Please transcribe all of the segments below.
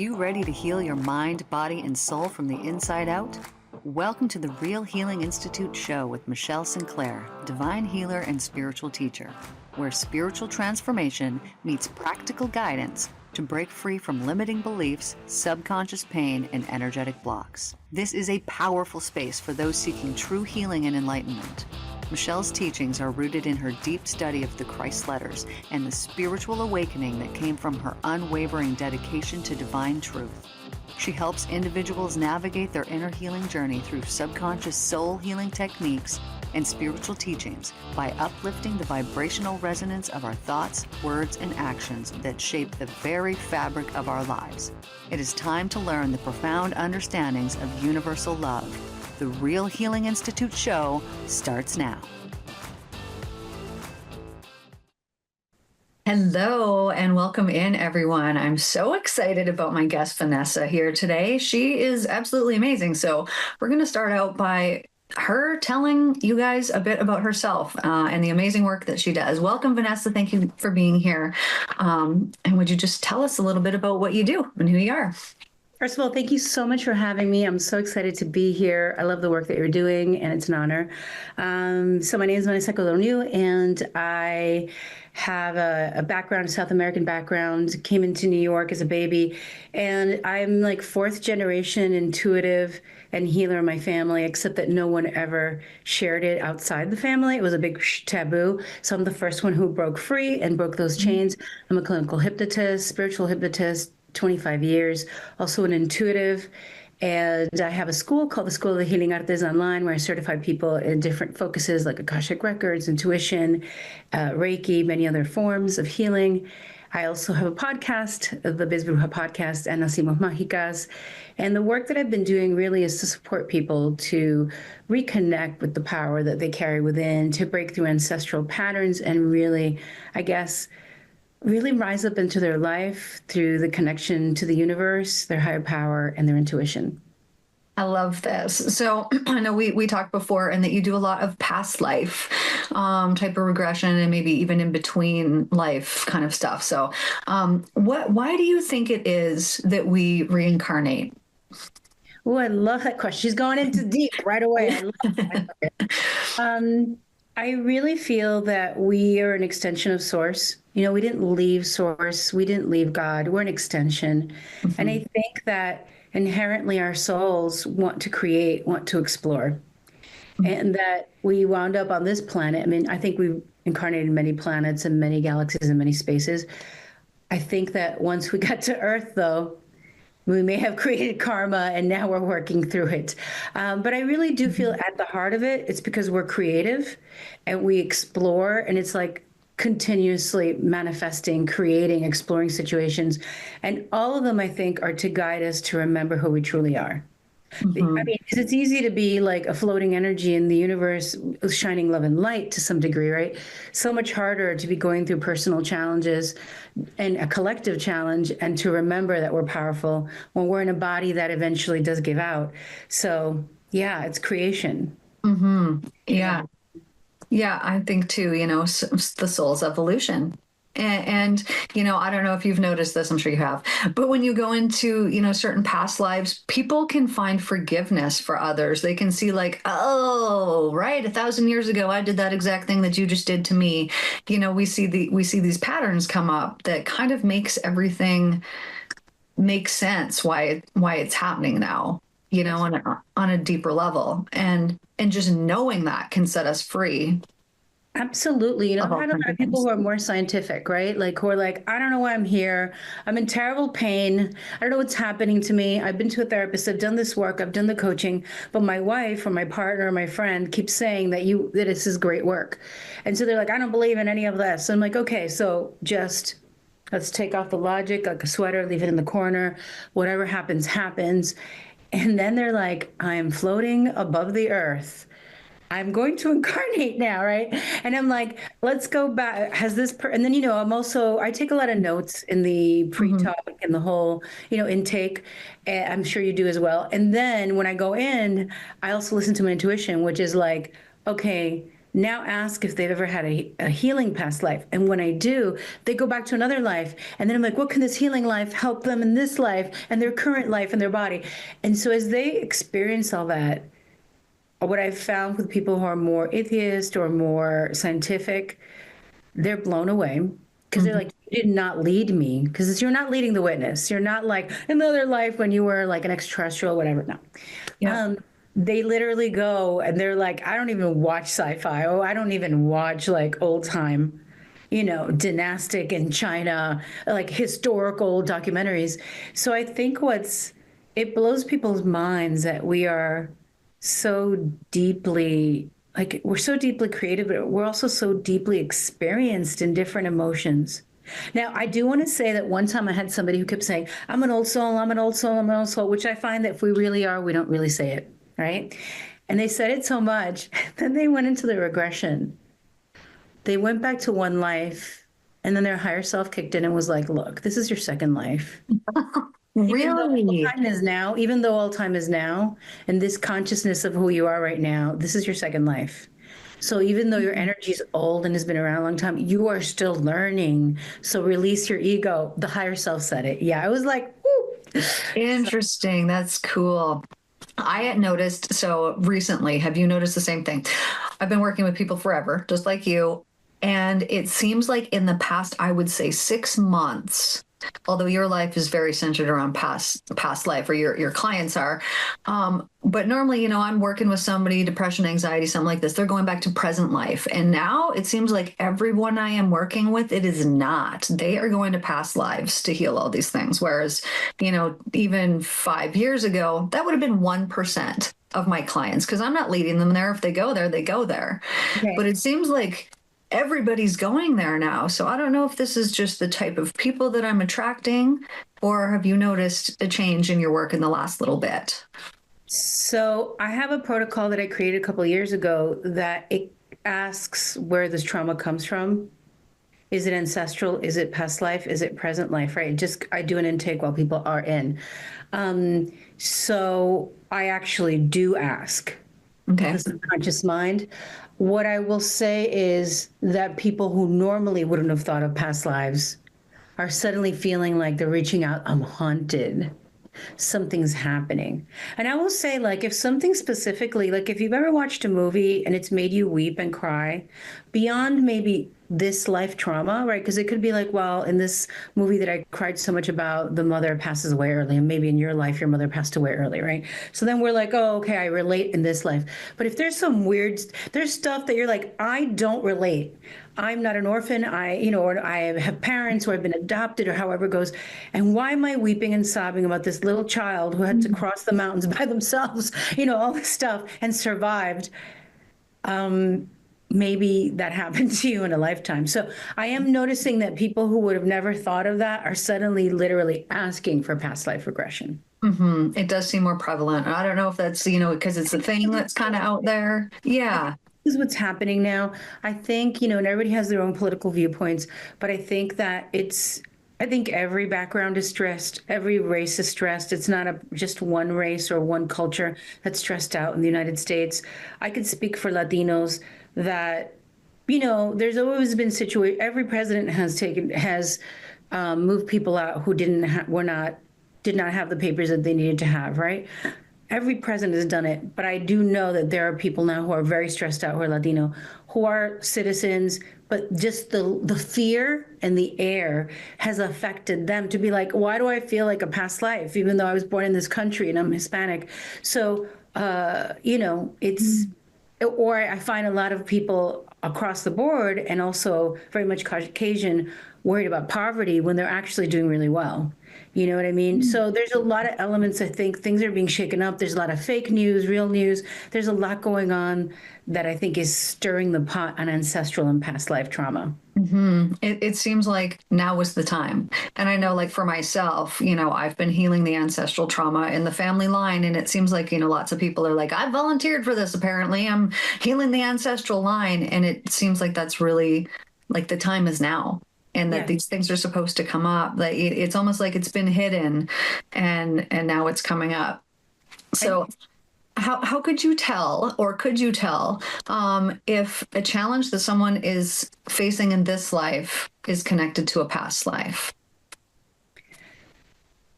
you ready to heal your mind, body, and soul from the inside out? Welcome to the Real Healing Institute show with Michelle Sinclair, divine healer and spiritual teacher, where spiritual transformation meets practical guidance to break free from limiting beliefs, subconscious pain, and energetic blocks. This is a powerful space for those seeking true healing and enlightenment. Michelle's teachings are rooted in her deep study of the Christ letters and the spiritual awakening that came from her unwavering dedication to divine truth. She helps individuals navigate their inner healing journey through subconscious soul healing techniques and spiritual teachings by uplifting the vibrational resonance of our thoughts, words, and actions that shape the very fabric of our lives. It is time to learn the profound understandings of universal love. The Real Healing Institute show starts now. Hello and welcome in, everyone. I'm so excited about my guest, Vanessa, here today. She is absolutely amazing. So we're going to start out by her telling you guys a bit about herself and the amazing work that she does. Welcome, Vanessa. Thank you for being here. And would you just tell us a little bit about what you do and who you are? First of all, thank you so much for having me. I'm so excited to be here. I love the work that you're doing, and it's an honor. So my name is Vanessa Codorniu, and I have a background, a South American background, came into New York as a baby, and I'm like fourth generation intuitive and healer in my family, except that no one ever shared it outside the family. It was a big taboo. So I'm the first one who broke free and broke those chains. I'm a clinical hypnotist, spiritual hypnotist, 25 years, also an intuitive. And I have a school called the School of the Healing Artes Online, where I certify people in different focuses like Akashic Records, intuition, Reiki, many other forms of healing. I also have a podcast, the Biz Bruja podcast, and Nacimos Mágicas. And the work that I've been doing really is to support people to reconnect with the power that they carry within, to break through ancestral patterns, and really, I guess, really rise up into their life through the connection to the universe, their higher power, and their intuition. I love this. So I know we talked before, and that you do a lot of past life type of regression, and maybe even in between life kind of stuff. So why do you think it is that we reincarnate? Oh, I love that question. She's going into deep right away. I love it. I really feel that we are an extension of Source. You know, we didn't leave Source. We didn't leave God. We're an extension. Mm-hmm. And I think that inherently our souls want to create, want to explore. Mm-hmm. And that we wound up on this planet. I mean, I think we've incarnated in many planets and many galaxies and many spaces. I think that once we got to Earth, though, we may have created karma, and now we're working through it. But I really do feel at the heart of it, it's because we're creative and we explore, and it's like continuously manifesting, creating, exploring situations. And all of them, I think, are to guide us to remember who we truly are. Mm-hmm. I mean, because it's easy to be like a floating energy in the universe, shining love and light to some degree, right? So much harder to be going through personal challenges and a collective challenge, and to remember that we're powerful when we're in a body that eventually does give out. So yeah, it's creation. Mm-hmm. Yeah. Yeah, I think too, you know, the soul's evolution. And, you know, I don't know if you've noticed this, I'm sure you have, but when you go into, you know, certain past lives, people can find forgiveness for others. They can see like, oh, right, 1,000 years ago, I did that exact thing that you just did to me. You know, we see these patterns come up that kind of makes everything make sense why it's happening now, you know, on a deeper level. And just knowing that can set us free. Absolutely. You know, I've had a lot of people who are more scientific, right? Like, who are like, I don't know why I'm here. I'm in terrible pain. I don't know what's happening to me. I've been to a therapist. I've done this work. I've done the coaching. But my wife or my partner or my friend keeps saying that this is great work. And so they're like, I don't believe in any of this. So I'm like, okay, so just let's take off the logic, like a sweater, leave it in the corner. Whatever happens, happens. And then they're like, I am floating above the earth. I'm going to incarnate now, right? And I'm like, let's go back. And then, you know, I take a lot of notes in the pre-talk and the whole, you know, intake. I'm sure you do as well. And then when I go in, I also listen to my intuition, which is like, okay, now ask if they've ever had a healing past life. And when I do, they go back to another life. And then I'm like, what can this healing life help them in this life and their current life and their body? And so as they experience all that, what I've found with people who are more atheist or more scientific, they're blown away because they're Mhm. like, you did not lead me, because you're not leading the witness. You're not like another life when you were like an extraterrestrial, whatever. No. Yeah. Um, they literally go and they're like, I don't even watch sci-fi. Oh, I don't even watch like old time, dynastic in China, like historical documentaries. So I think it blows people's minds that we are so deeply, like, we're so deeply creative, but we're also so deeply experienced in different emotions. Now, I do want to say that one time I had somebody who kept saying, I'm an old soul, I'm an old soul, I'm an old soul, which I find that if we really are, we don't really say it, right? And they said it so much, then they went into the regression. They went back to one life, and then their higher self kicked in and was like, look, this is your second life. Really? Even though all time is now, and this consciousness of who you are right now, this is your second life. So even though your energy is old and has been around a long time, you are still learning. So release your ego. The higher self said it. Yeah, I was like, whoo. Interesting. That's cool. I had noticed, so recently, have you noticed the same thing? I've been working with people forever, just like you. And it seems like in the past, I would say 6 months, although your life is very centered around past life, or your clients are. But normally, I'm working with somebody, depression, anxiety, something like this. They're going back to present life. And now it seems like everyone I am working with, it is not. They are going to past lives to heal all these things. Whereas, even 5 years ago, that would have been 1% of my clients, because I'm not leading them there. If they go there, they go there. But Okay. it seems like everybody's going there now. So I don't know if this is just the type of people that I'm attracting, or have you noticed a change in your work in the last little bit? So I have a protocol that I created a couple of years ago that it asks where this trauma comes from. Is it ancestral? Is it past life? Is it present life? Right? Just I do an intake while people are in. So I actually do ask Okay. the subconscious mind. What I will say is that people who normally wouldn't have thought of past lives are suddenly feeling like they're reaching out. I'm haunted, something's happening. And I will say, like, if something specifically, like if you've ever watched a movie and it's made you weep and cry, beyond maybe this life trauma, right? Because it could be like, well, in this movie that I cried so much about, the mother passes away early, and maybe in your life, your mother passed away early, right? So then we're like, oh, okay, I relate in this life. But if there's there's stuff that you're like, I don't relate. I'm not an orphan. Or I have parents, or I've been adopted, or however it goes. And why am I weeping and sobbing about this little child who had to cross the mountains by themselves, all this stuff and survived? Maybe that happened to you in a lifetime. So I am noticing that people who would have never thought of that are suddenly literally asking for past life regression. It does seem more prevalent. I don't know if that's, because it's a thing that's kind of out there. Yeah. This is what's happening now. I think, and everybody has their own political viewpoints, but I think that I think every background is stressed. Every race is stressed. It's not just one race or one culture that's stressed out in the United States. I could speak for Latinos that, there's always been every president has moved people out who did not have the papers that they needed to have, right? Every president has done it, but I do know that there are people now who are very stressed out, who are Latino, who are citizens, but just the fear and the air has affected them to be like, why do I feel like a past life, even though I was born in this country and I'm Hispanic? So, it's, or I find a lot of people across the board and also very much Caucasian worried about poverty when they're actually doing really well. You know what I mean? So there's a lot of elements. I think things are being shaken up. There's a lot of fake news, real news. There's a lot going on that I think is stirring the pot on ancestral and past life trauma. It seems like now was the time. And I know, like, for myself, I've been healing the ancestral trauma in the family line. And it seems like, lots of people are like, I volunteered for this. Apparently, I'm healing the ancestral line. And it seems like that's really like the time is now. And that Yeah. these things are supposed to come up. Like it's almost like it's been hidden, and now it's coming up. And So how could you tell, or could you tell, if a challenge that someone is facing in this life is connected to a past life?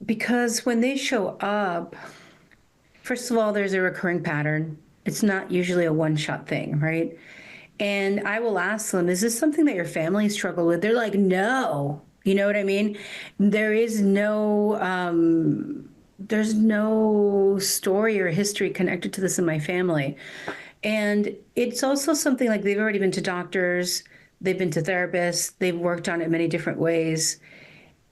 Because when they show up, first of all, there's a recurring pattern. It's not usually a one-shot thing, right? And I will ask them, is this something that your family struggled with? They're like, no. You know what I mean? There's no story or history connected to this in my family. And it's also something like they've already been to doctors, they've been to therapists, they've worked on it many different ways,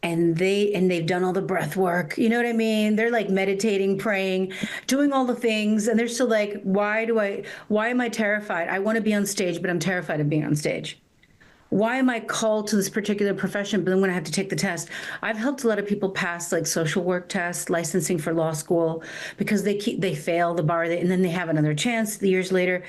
and they've done all the breath work. You know what I mean? They're like meditating, praying, doing all the things, and they're still like, why am I terrified? I want to be on stage, but I'm terrified of being on stage. Why am I called to this particular profession, but then when I have to take the test? I've helped a lot of people pass like social work tests, licensing for law school, because they fail the bar, and then they have another chance years later.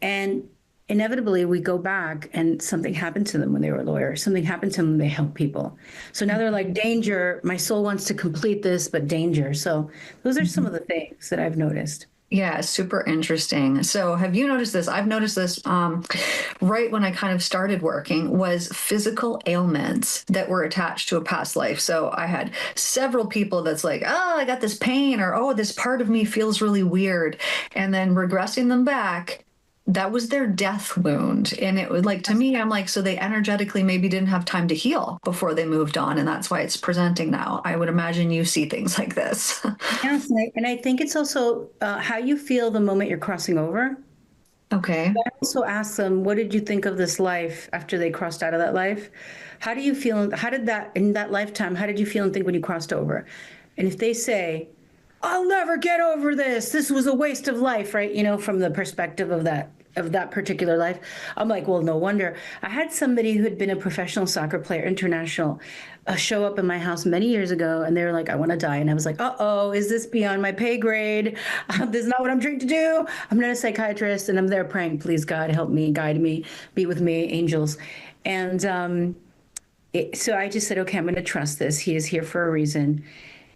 And inevitably we go back and something happened to them when they were a lawyer. Something happened to them when they helped people. So now they're like, danger, my soul wants to complete this, but danger. So those are some of the things that I've noticed. Yeah, super interesting. So have you noticed this? I've noticed this right when I kind of started working, was physical ailments that were attached to a past life. So I had several people that's like, oh, I got this pain, or oh, this part of me feels really weird. And then regressing them back, that was their death wound. And it was like, to me, I'm like, so they energetically maybe didn't have time to heal before they moved on. And that's why it's presenting now. I would imagine you see things like this. Yes, and I think it's also how you feel the moment you're crossing over. Okay. I also ask them, what did you think of this life after they crossed out of that life? How do you feel? How did that in that lifetime? How did you feel and think when you crossed over? And if they say, I'll never get over this. This was a waste of life, right? You know, from the perspective of that particular life. I'm like, well, no wonder. I had somebody who had been a professional soccer player, international, show up in my house many years ago, and they were like, I want to die. And I was like, uh-oh, is this beyond my pay grade? This is not what I'm trained to do. I'm not a psychiatrist, and I'm there praying, please, God, help me, guide me, be with me, angels. And so I just said, okay, I'm going to trust this. He is here for a reason.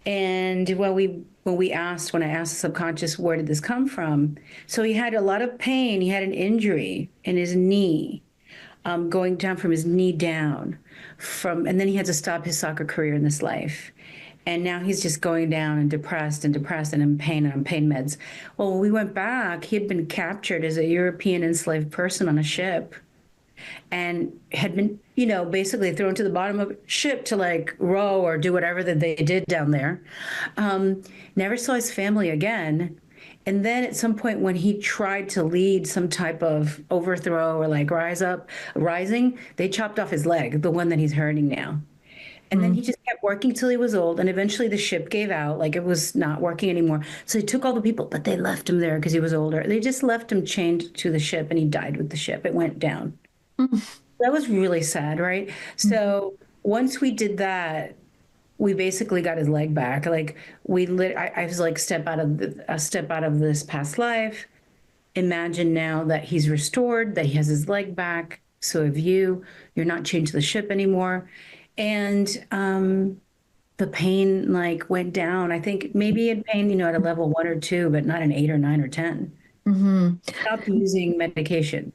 And when I asked the subconscious, where did this come from? So he had a lot of pain. He had an injury in his knee, going down from his knee down, and then he had to stop his soccer career in this life. And now he's just going down and depressed and depressed and in pain and on pain meds. Well, when we went back, he had been captured as a European enslaved person on a ship and had been, basically thrown to the bottom of a ship to like row or do whatever that they did down there. Never saw his family again. And then at some point when he tried to lead some type of overthrow or like rising, they chopped off his leg, the one that he's hurting now. And then he just kept working till he was old. And eventually the ship gave out, like it was not working anymore. So they took all the people, but they left him there because he was older. They just left him chained to the ship and he died with the ship. It went down. That was really sad, right? So once we did that, we basically got his leg back. Like I was like, step out of this past life. Imagine now that he's restored, that he has his leg back. So have you. You're not chained to the ship anymore. And the pain like went down. I think maybe in pain, at a level 1 or 2, but not an 8 or 9 or 10. Stop using medication.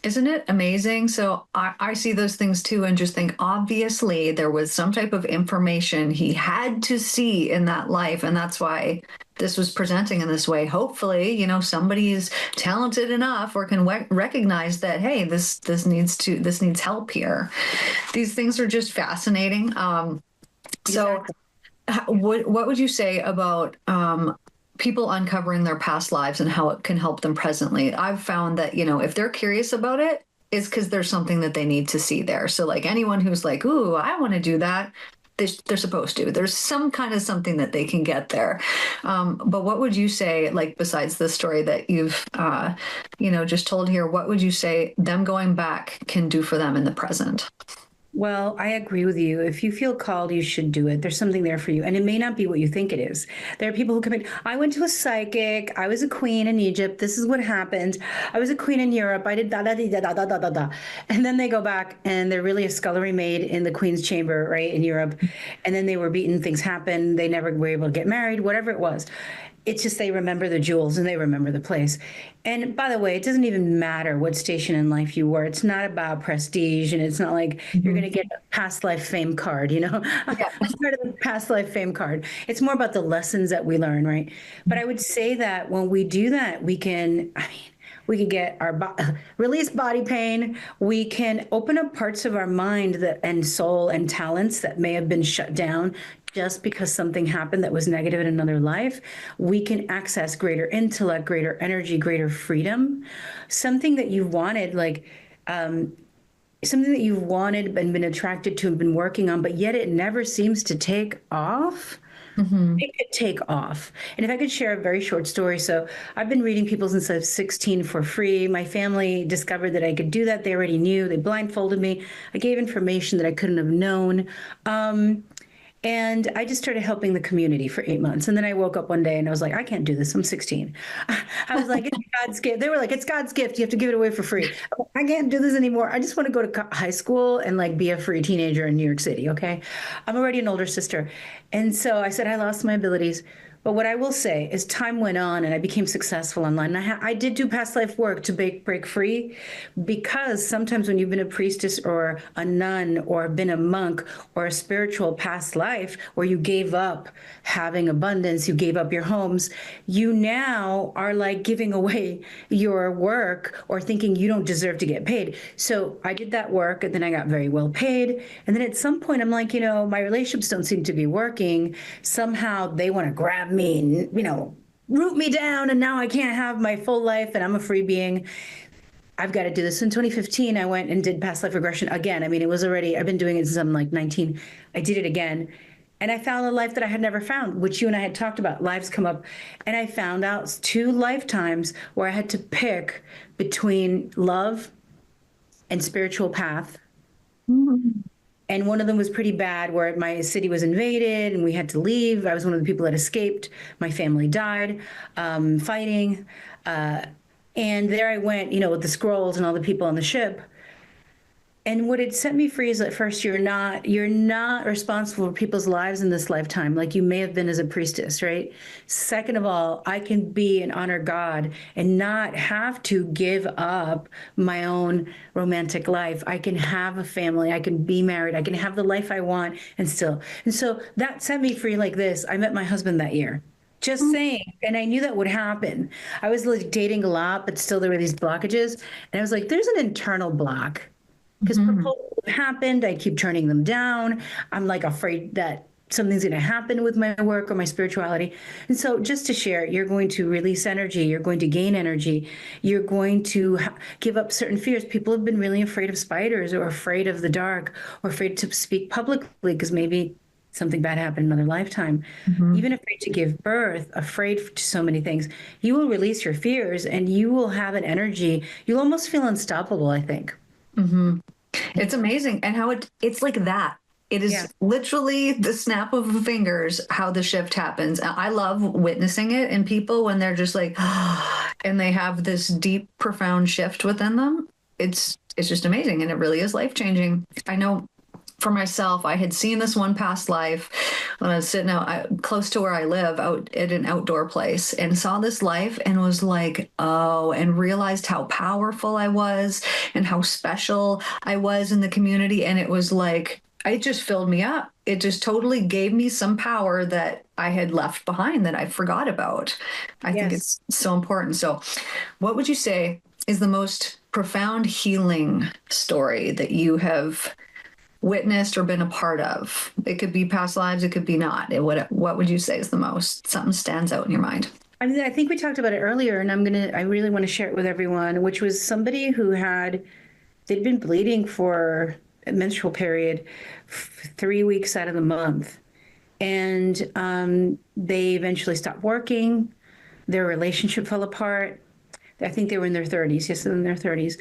Isn't it amazing? So I see those things too and just think, obviously, there was some type of information he had to see in that life. And that's why this was presenting in this way. Hopefully, somebody is talented enough or can recognize that, hey, this needs help here. These things are just fascinating. So what would you say about people uncovering their past lives and how it can help them presently? I've found that, if they're curious about it, it's because there's something that they need to see there. So like anyone who's like, ooh, I want to do that, they're supposed to. There's some kind of something that they can get there. But what would you say, like besides the story that you've, just told here, what would you say them going back can do for them in the present? Well, I agree with you. If you feel called, you should do it. There's something there for you. And it may not be what you think it is. There are people who come in, I went to a psychic. I was a queen in Egypt. This is what happened. I was a queen in Europe. I did da da da da da da da da. And then they go back and they're really a scullery maid in the queen's chamber, right, in Europe. And then they were beaten. Things happened. They never were able to get married, whatever it was. it's just they remember the jewels and they remember the place. And by the way, it doesn't even matter what station in life you were. It's not about prestige, and it's not like you're going to get a past life fame card, you know? Yeah. I'm part of the past life fame card. It's more about the lessons that we learn, right? But I would say that when we do that, we can, I mean, we can get our release body pain. We can open up parts of our mind that and soul and talents that may have been shut down just because something happened that was negative in another life. We can access greater intellect, greater energy, greater freedom. Something that you've wanted, like something that you've wanted and been attracted to and been working on, but yet it never seems to take off. It could take off. And if I could share a very short story. So I've been reading people since I was 16 for free. My family discovered that I could do that. They already knew. They blindfolded me. I gave information that I couldn't have known. And I just started helping the community for 8 months. And then I woke up one day and I was like, I can't do this. I'm 16. I was like, it's God's gift. They were like, it's God's gift. You have to give it away for free. I can't do this anymore. I just want to go to high school and like be a free teenager in New York City. Okay. I'm already an older sister. And so I said, I lost my abilities. But what I will say is time went on and I became successful online. And I did do past life work to break free, because sometimes when you've been a priestess or a nun or been a monk or a spiritual past life where you gave up having abundance, you gave up your homes, you now are like giving away your work or thinking you don't deserve to get paid. So I did that work and then I got very well paid. And then at some point I'm like, my relationships don't seem to be working. Somehow they want to grab me and, root me down, and now I can't have my full life and I'm a free being. I've got to do this. In 2015, I went and did past life regression again. I mean, it was already, I've been doing it since I'm like 19. I did it again. And I found a life that I had never found, which you and I had talked about. Lives come up. And I found out 2 lifetimes where I had to pick between love and spiritual path. And one of them was pretty bad, where my city was invaded and we had to leave. I was one of the people that escaped. My family died fighting. And there I went, with the scrolls and all the people on the ship. And what it set me free is that first, you're not responsible for people's lives in this lifetime, like you may have been as a priestess, right? Second of all, I can be and honor God and not have to give up my own romantic life. I can have a family. I can be married. I can have the life I want and still. And so that set me free like this. I met my husband that year. Just saying. And I knew that would happen. I was like dating a lot, but still there were these blockages. And I was like, there's an internal block. Because proposals happened, I keep turning them down. I'm like afraid that something's going to happen with my work or my spirituality. And so just to share, you're going to release energy. You're going to gain energy. You're going to give up certain fears. People have been really afraid of spiders or afraid of the dark or afraid to speak publicly because maybe something bad happened in another lifetime. Even afraid to give birth, afraid to so many things. You will release your fears and you will have an energy. You'll almost feel unstoppable, I think. It's amazing. And how it's like that. It is literally the snap of the fingers how the shift happens. I love witnessing it in people when they're just like, and they have this deep, profound shift within them. It's just amazing. And it really is life-changing. I know for myself, I had seen this one past life when I was sitting out close to where I live, out at an outdoor place, and saw this life and was like, oh, and realized how powerful I was and how special I was in the community. And it was like, it just filled me up. It just totally gave me some power that I had left behind that I forgot about. I think it's so important. So what would you say is the most profound healing story that you have witnessed or been a part of? It could be past lives, it could be not. What would you say is the most, something stands out in your mind? I mean, I think we talked about it earlier, and I really want to share it with everyone, which was somebody who they'd been bleeding for a menstrual period 3 weeks out of the month. And they eventually stopped working. Their relationship fell apart. I think they were in their 30s. Yes, in their 30s.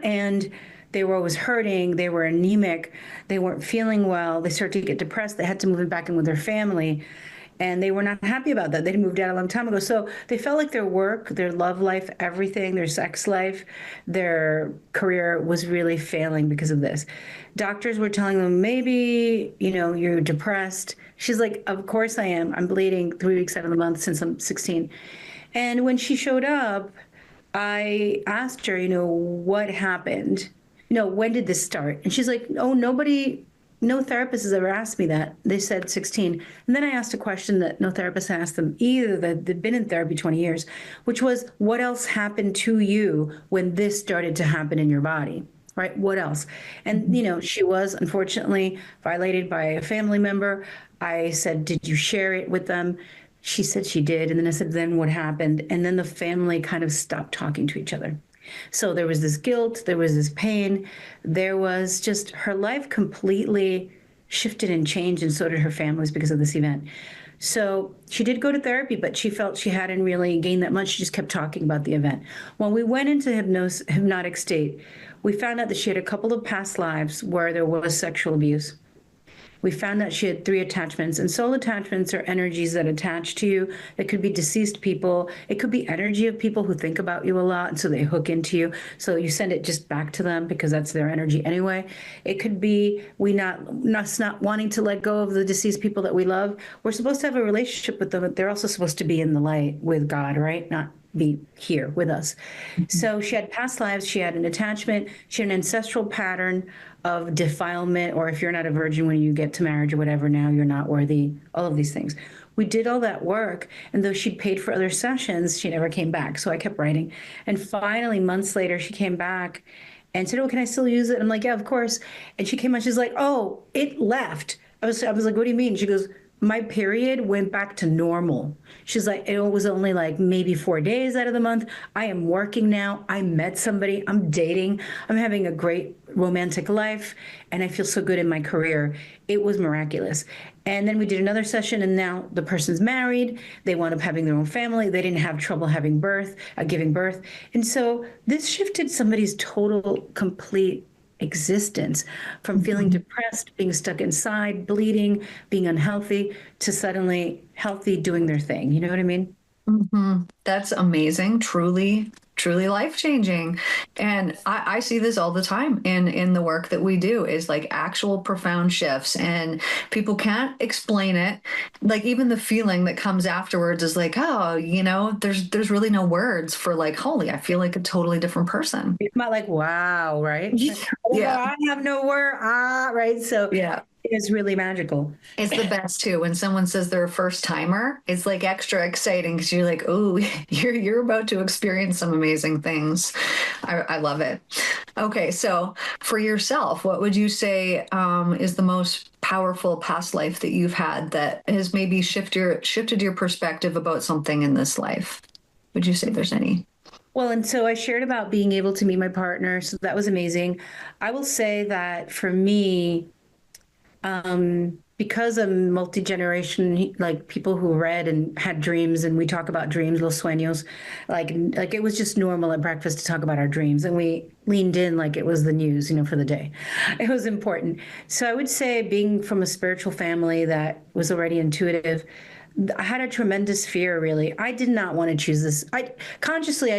And they were always hurting. They were anemic. They weren't feeling well. They started to get depressed. They had to move back in with their family. and they were not happy about that. They moved out a long time ago. So they felt like their work, their love life, everything, their sex life, their career was really failing because of this. Doctors were telling them, maybe, you're depressed. She's like, of course I am. I'm bleeding 3 weeks out of the month since I'm 16. And when she showed up, I asked her, what happened? When did this start? And she's like, oh, no therapist has ever asked me that. They said 16. And then I asked a question that no therapist asked them either, that they'd been in therapy 20 years, which was, what else happened to you when this started to happen in your body? Right? What else? And, she was unfortunately violated by a family member. I said, did you share it with them? She said she did. And then I said, then what happened? And then the family kind of stopped talking to each other. So there was this guilt, there was this pain, there was just her life completely shifted and changed, and so did her family's because of this event. So she did go to therapy, but she felt she hadn't really gained that much. She just kept talking about the event. When we went into hypnotic state, we found out that she had a couple of past lives where there was sexual abuse. We found that she had 3 attachments, and soul attachments are energies that attach to you. It could be deceased people. It could be energy of people who think about you a lot, and so they hook into you. So you send it just back to them because that's their energy anyway. It could be not wanting to let go of the deceased people that we love. We're supposed to have a relationship with them, but they're also supposed to be in the light with God, right? Not be here with us. So she had past lives, she had an attachment, she had an ancestral pattern of defilement, or if you're not a virgin when you get to marriage or whatever, now you're not worthy, all of these things. We did all that work, and though she'd paid for other sessions, she never came back. So I kept writing. And finally, months later, she came back and said, oh, can I still use it? I'm like, yeah, of course. And she came on, she's like, oh, it left. I was like, what do you mean? She goes, my period went back to normal. She's like, it was only like maybe 4 days out of the month. I am working now. I met somebody. I'm dating. I'm having a great romantic life. And I feel so good in my career. It was miraculous. And then we did another session, and now the person's married. They wound up having their own family. They didn't have trouble giving birth. And so this shifted somebody's total, complete existence from feeling depressed, being stuck inside, bleeding, being unhealthy, to suddenly healthy, doing their thing. You know what I mean? That's amazing. Truly, truly life-changing. And I see this all the time in the work that we do, is like actual profound shifts, and people can't explain it. Like even the feeling that comes afterwards is like, oh, there's really no words for like, holy, I feel like a totally different person. It's not like, wow, right? Yeah. I have no word. Right. So Yeah. it's really magical. It's the best too. When someone says they're a first timer, it's like extra exciting because you're like, oh, you're about to experience some amazing things. I love it. Okay, so for yourself, what would you say is the most powerful past life that you've had that has maybe shifted your perspective about something in this life? Would you say there's any? Well, and so I shared about being able to meet my partner. So that was amazing. I will say that for me, because I'm multi-generation, like people who read and had dreams, and we talk about dreams, los sueños, like it was just normal at breakfast to talk about our dreams, and we leaned in like it was the news, for the day. It was important. So I would say, being from a spiritual family that was already intuitive, I had a tremendous fear, really. I did not want to choose this. I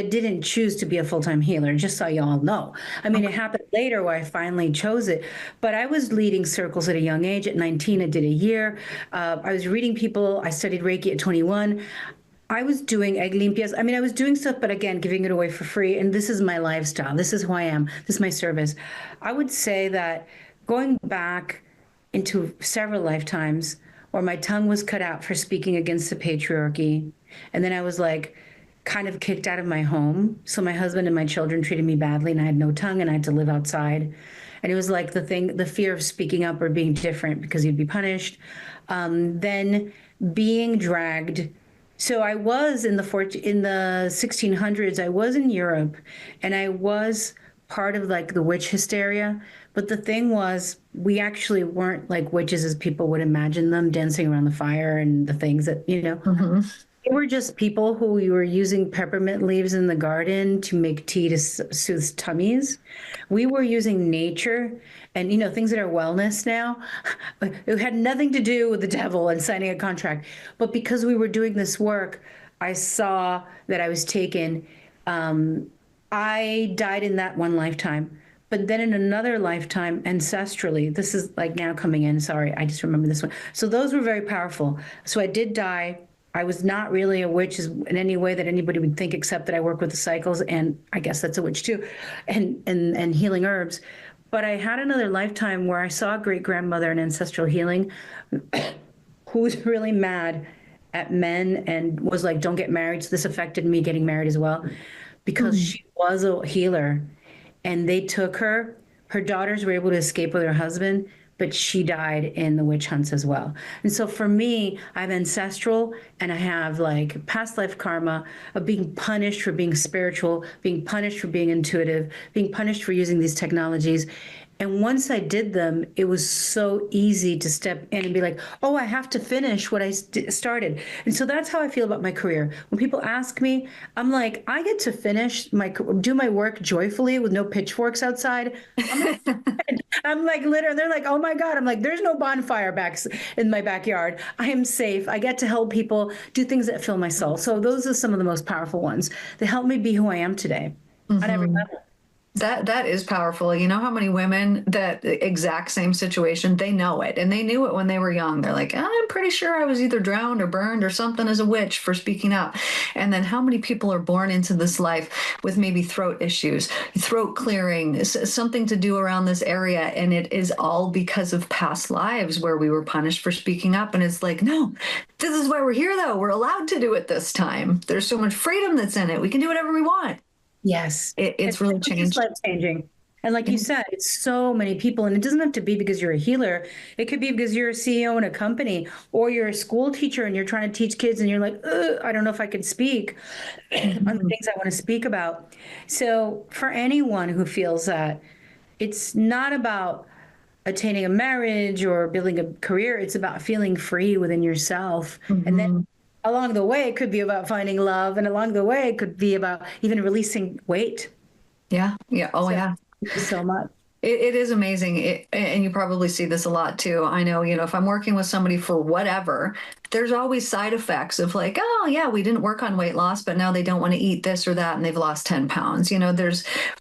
didn't choose to be a full-time healer, just so y'all know. I mean, it happened later where I finally chose it, but I was leading circles at a young age. At 19, I did a year. I was reading people. I studied Reiki at 21. I was doing egg limpias. I mean, I was doing stuff, but again, giving it away for free. And this is my lifestyle. This is who I am. This is my service. I would say that going back into several lifetimes, or my tongue was cut out for speaking against the patriarchy. And then I was like kind of kicked out of my home. So my husband and my children treated me badly, and I had no tongue, and I had to live outside. And it was like the fear of speaking up or being different because you'd be punished. Then being dragged. So I was in the 1600s, I was in Europe, and I was part of like the witch hysteria. But the thing was, we actually weren't like witches as people would imagine them, dancing around the fire and the things that. They were just people who were using peppermint leaves in the garden to make tea to soothe tummies. We were using nature and, things that are wellness now. It had nothing to do with the devil and signing a contract. But because we were doing this work, I saw that I was taken. I died in that one lifetime. But then in another lifetime, ancestrally, this is like now coming in. Sorry, I just remember this one. So those were very powerful. So I did die. I was not really a witch in any way that anybody would think, except that I work with the cycles, and I guess that's a witch too, and healing herbs. But I had another lifetime where I saw a great grandmother in ancestral healing who was really mad at men and was like, "Don't get married." So this affected me getting married as well, because she was a healer, and they took her. Her daughters were able to escape with her husband, but she died in the witch hunts as well. And so for me, I have ancestral and I have like past life karma of being punished for being spiritual, being punished for being intuitive, being punished for using these technologies. And once I did them, it was so easy to step in and be like, oh, I have to finish what I started. And so that's how I feel about my career. When people ask me, I'm like, I get to do my work joyfully with no pitchforks outside. I'm like, literally, they're like, oh my God. I'm like, there's no bonfire back in my backyard. I am safe. I get to help people do things that fill my soul. So those are some of the most powerful ones. They help me be who I am today on every level. That is powerful. You know how many women that exact same situation, they know it, and they knew it when they were young. They're like, I'm pretty sure I was either drowned or burned or something as a witch for speaking up. And then how many people are born into this life with maybe throat issues, throat clearing, something to do around this area, and it is all because of past lives where we were punished for speaking up. And it's like, no, this is why we're here though. We're allowed to do it this time. There's so much freedom that's in it. We can do whatever we want. Yes. It's really changed. It's life-changing. And like you said, it's so many people, and it doesn't have to be because you're a healer. It could be because you're a CEO in a company, or you're a school teacher and you're trying to teach kids and you're like, I don't know if I can speak on the things I want to speak about. So for anyone who feels that, it's not about attaining a marriage or building a career. It's about feeling free within yourself. And then along the way, it could be about finding love. And along the way, it could be about even releasing weight. Yeah. Yeah. Oh, yeah. Thank you so much. It is amazing. And you probably see this a lot too. I know, if I'm working with somebody for whatever, there's always side effects of like, oh yeah, we didn't work on weight loss, but now they don't want to eat this or that and they've lost 10 pounds.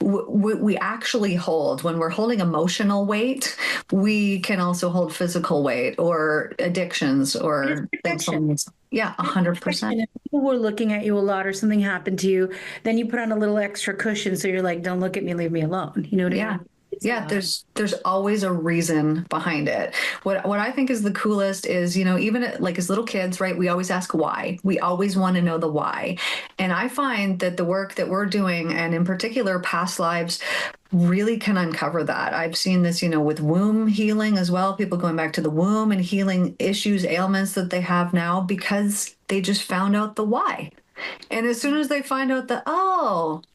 We actually hold, when we're holding emotional weight, we can also hold physical weight or addictions or things. Yeah, 100%. If people were looking at you a lot or something happened to you, then you put on a little extra cushion. So you're like, don't look at me, leave me alone. You know what I mean? Yeah, there's always a reason behind it. What I think is the coolest is, even like as little kids, right? We always ask why. We always want to know the why. And I find that the work that we're doing, and in particular past lives, really can uncover that. I've seen this, with womb healing as well, people going back to the womb and healing issues, ailments that they have now because they just found out the why. And as soon as they find out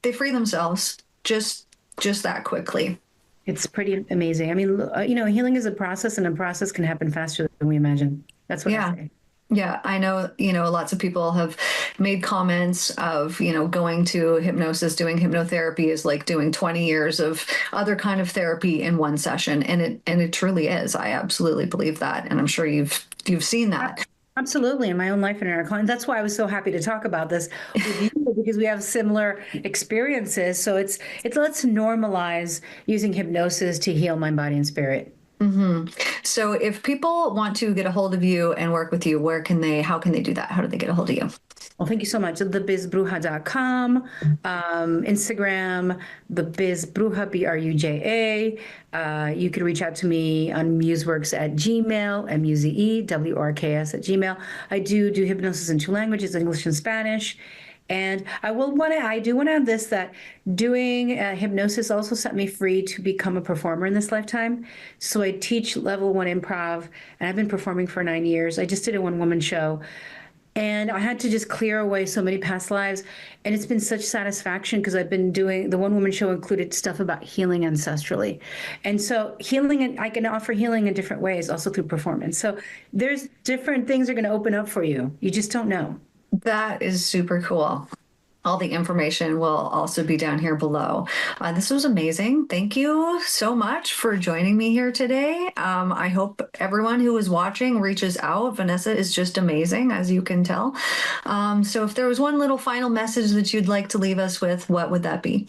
they free themselves just that quickly. It's pretty amazing. I mean, healing is a process, and a process can happen faster than we imagine. That's what I say. Yeah, I know, lots of people have made comments of, going to hypnosis, doing hypnotherapy is like doing 20 years of other kind of therapy in one session. And it truly is. I absolutely believe that. And I'm sure you've seen that. Absolutely, in my own life and in our clients. That's why I was so happy to talk about this with you, because we have similar experiences. So it's let's normalize using hypnosis to heal mind, body, and spirit. So if people want to get a hold of you and work with you, how can they do that? How do they get a hold of you? Well, thank you so much. Thebizbruja.com, Instagram, thebizbruja, BRUJA. You can reach out to me on museworks at Gmail, MUZEWRKS at Gmail. I do hypnosis in 2 languages, English and Spanish. And I do want to add this, that doing hypnosis also set me free to become a performer in this lifetime. So I teach level 1 improv, and I've been performing for 9 years. I just did a one-woman show. And I had to just clear away so many past lives. And it's been such satisfaction because I've been doing the one-woman show included stuff about healing ancestrally. And so and I can offer healing in different ways, also through performance. So there's different things are going to open up for you. You just don't know. That is super cool. All the information will also be down here below. This was amazing. Thank you so much for joining me here today. I hope everyone who is watching reaches out. Vanessa is just amazing, as you can tell. So if there was one little final message that you'd like to leave us with, what would that be?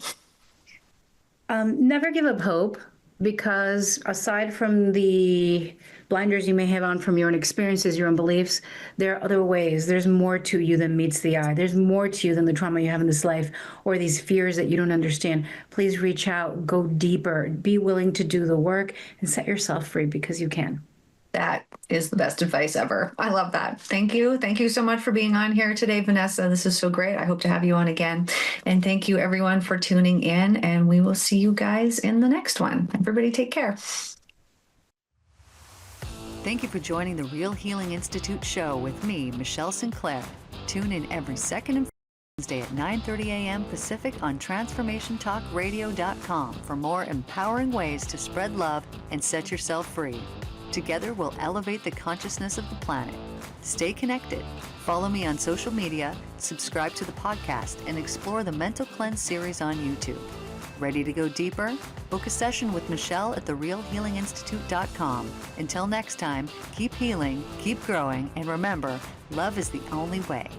Never give up hope, because aside from the blinders you may have on from your own experiences, your own beliefs, there are other ways. There's more to you than meets the eye. There's more to you than the trauma you have in this life or these fears that you don't understand. Please reach out, go deeper, be willing to do the work, and set yourself free, because you can. That is the best advice ever. I love that. Thank you. Thank you so much for being on here today, Vanessa. This is so great. I hope to have you on again. And thank you everyone for tuning in, and we will see you guys in the next one. Everybody take care. Thank you for joining the Real Healing Institute show with me, Michelle Sinclair. Tune in every second and Wednesday at 9:30 a.m. Pacific on TransformationTalkRadio.com for more empowering ways to spread love and set yourself free. Together, we'll elevate the consciousness of the planet. Stay connected. Follow me on social media, subscribe to the podcast, and explore the Mental Cleanse series on YouTube. Ready to go deeper? Book a session with Michelle at therealhealinginstitute.com. Until next time, keep healing, keep growing, and remember, love is the only way.